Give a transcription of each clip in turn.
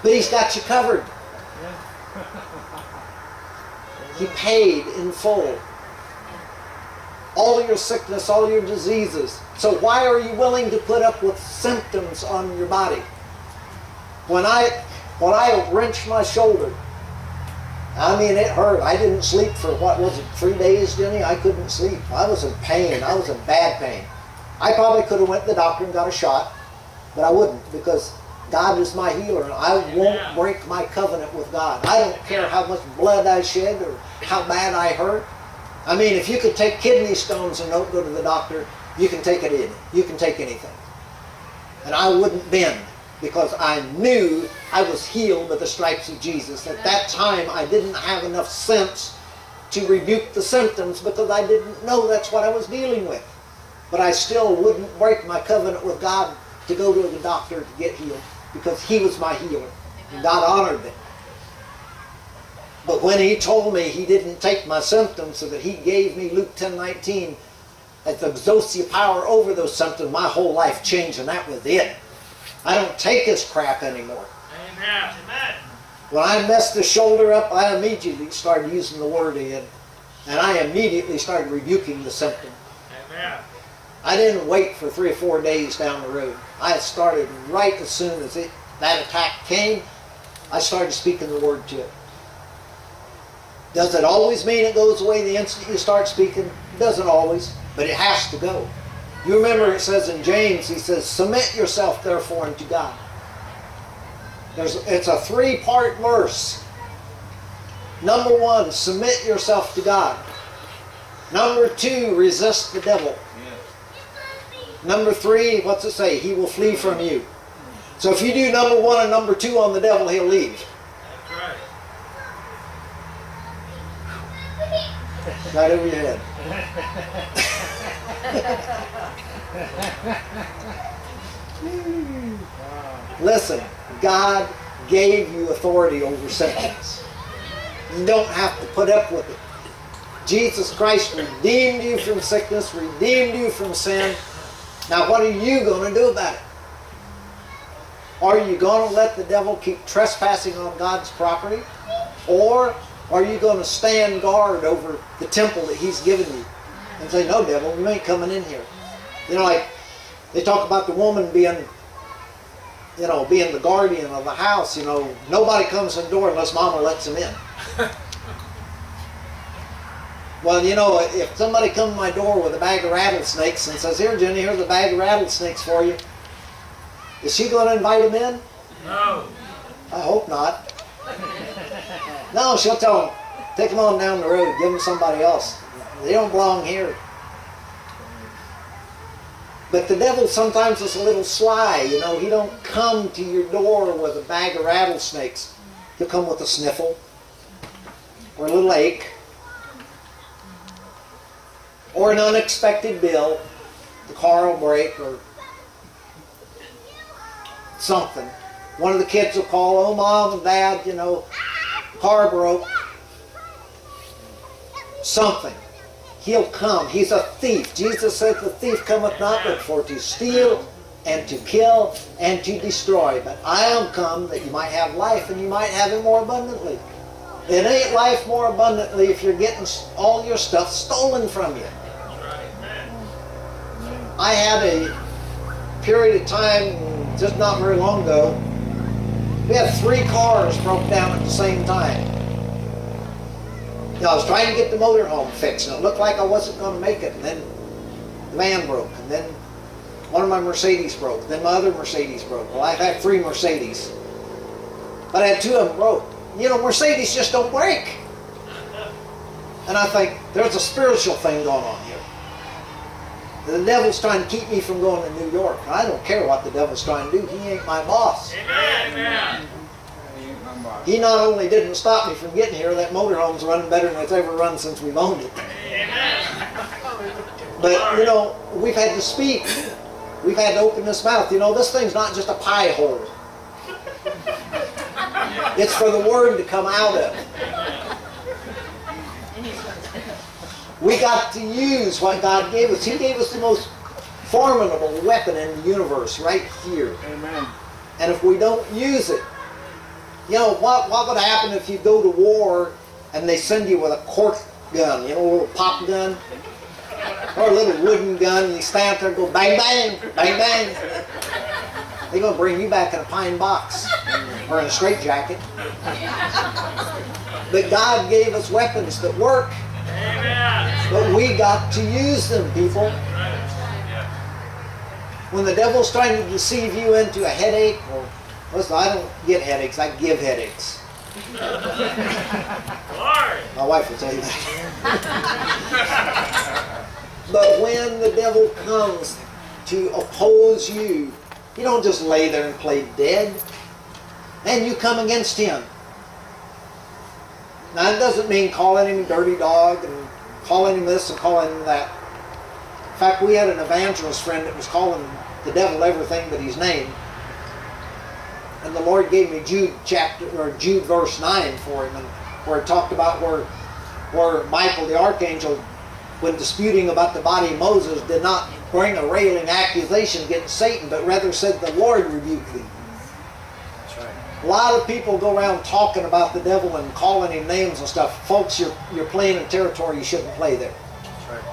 But He's got you covered. He paid in full. All of your sickness, all your diseases. So why are you willing to put up with symptoms on your body? When I wrenched my shoulder, I mean, it hurt. I didn't sleep for, what was it, 3 days, Jenny? I couldn't sleep. I was in pain. I was in bad pain. I probably could have went to the doctor and got a shot, but I wouldn't, because God is my healer, and I won't break my covenant with God. I don't care how much blood I shed or how bad I hurt. I mean, if you could take kidney stones and don't go to the doctor, you can take it in. You can take anything. And I wouldn't bend, because I knew I was healed by the stripes of Jesus. At that time, I didn't have enough sense to rebuke the symptoms, because I didn't know that's what I was dealing with. But I still wouldn't break my covenant with God to go to the doctor to get healed, because He was my healer. And God honored it. But when He told me He didn't take my symptoms, so that He gave me Luke 10:19 as the exousia power over those symptoms, my whole life changed, and that was it. I don't take His crap anymore. Amen. Amen. When I messed the shoulder up, I immediately started using the Word again. And I immediately started rebuking the symptom. Amen. I didn't wait for 3 or 4 days down the road. I started right as soon as that attack came, I started speaking the Word to it. Does it always mean it goes away the instant you start speaking? It doesn't always, but it has to go. You remember it says in James, he says, submit yourself therefore unto God. It's a 3-part verse. Number 1, submit yourself to God. Number 2, resist the devil. Number 3, what's it say? He will flee from you. So if you do number 1 and number 2 on the devil, he'll leave. That's right. Right over your head. Listen, God gave you authority over symptoms. You don't have to put up with it. Jesus Christ redeemed you from sickness, redeemed you from sin. Now what are you going to do about it? Are you going to let the devil keep trespassing on God's property? Or are you going to stand guard over the temple that He's given you? And say, no, devil, you ain't coming in here. You know, like they talk about the woman being, you know, being the guardian of the house. You know, nobody comes in the door unless Mama lets them in. Well, you know, if somebody comes to my door with a bag of rattlesnakes and says, here, Jenny, here's a bag of rattlesnakes for you, is she going to invite them in? No. I hope not. No, she'll tell them, take them on down the road, give them somebody else. They don't belong here. But the devil sometimes is a little sly, you know. He don't come to your door with a bag of rattlesnakes. He'll come with a sniffle or a little ache or an unexpected bill. The car will break or something. One of the kids will call, oh, Mom and Dad, you know, the car broke. Something. He'll come. He's a thief. Jesus said the thief cometh not but for to steal and to kill and to destroy. But I am come that you might have life and you might have it more abundantly. It ain't life more abundantly if you're getting all your stuff stolen from you. I had a period of time, just not very long ago, we had 3 cars broke down at the same time. I was trying to get the motorhome fixed, and it looked like I wasn't going to make it. And then the van broke, and then one of my Mercedes broke, then my other Mercedes broke. Well, I've had 3 Mercedes, but I had 2 of them broke. You know, Mercedes just don't break. And I think, there's a spiritual thing going on here. The devil's trying to keep me from going to New York. I don't care what the devil's trying to do. He ain't my boss. Amen. He not only didn't stop me from getting here, that motorhome's running better than it's ever run since we've owned it. But, you know, we've had to speak. We've had to open this mouth. You know, this thing's not just a pie hole. It's for the Word to come out of. We got to use what God gave us. He gave us the most formidable weapon in the universe right here. Amen. And if we don't use it, You know, what would happen if you go to war and they send you with a cork gun, you know, a little pop gun? Or a little wooden gun, and you stand there and go bang, bang, bang, bang. They're going to bring you back in a pine box or in a straitjacket. But God gave us weapons that work. Amen. But we got to use them, people. When the devil's trying to deceive you into a headache, or listen, I don't get headaches, I give headaches. My wife will tell you that. But when the devil comes to oppose you, you don't just lay there and play dead. And you come against him. Now, it doesn't mean calling him a dirty dog and calling him this and calling him that. In fact, we had an evangelist friend that was calling the devil everything but his name. And the Lord gave me Jude verse 9 for him, and where it talked about where Michael the archangel, when disputing about the body of Moses, did not bring a railing accusation against Satan, but rather said, "The Lord rebuke thee." That's right. A lot of people go around talking about the devil and calling him names and stuff. Folks, you're playing in territory you shouldn't play there. That's right.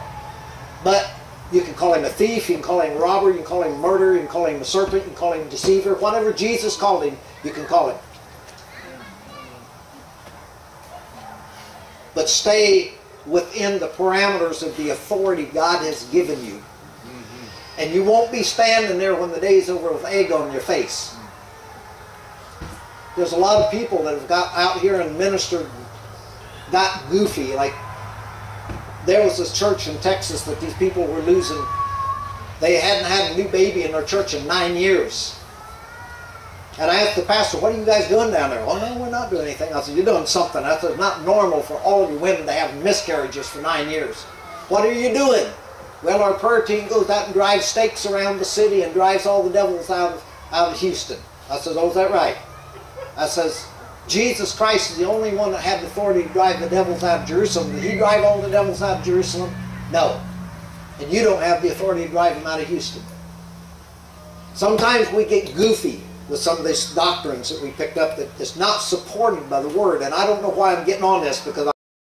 But you can call him a thief, you can call him a robber, you can call him murderer, you can call him a serpent, you can call him a deceiver. Whatever Jesus called him, you can call him. But stay within the parameters of the authority God has given you. And you won't be standing there when the day's over with egg on your face. There's a lot of people that have got out here and ministered, got goofy. Like, there was this church in Texas that these people were losing. They hadn't had a new baby in their church in 9 years. And I asked the pastor, "What are you guys doing down there?" "Oh, no, we're not doing anything." I said, "You're doing something." I said, "It's not normal for all of you women to have miscarriages for 9 years. What are you doing?" "Well, our prayer team goes out and drives stakes around the city and drives all the devils out of Houston." I said, "Oh, is that right?" I says, "Jesus Christ is the only one that had the authority to drive the devils out of Jerusalem. Did he drive all the devils out of Jerusalem? No. And you don't have the authority to drive them out of Houston." Sometimes we get goofy with some of these doctrines that we picked up that is not supported by the Word. And I don't know why I'm getting on this, because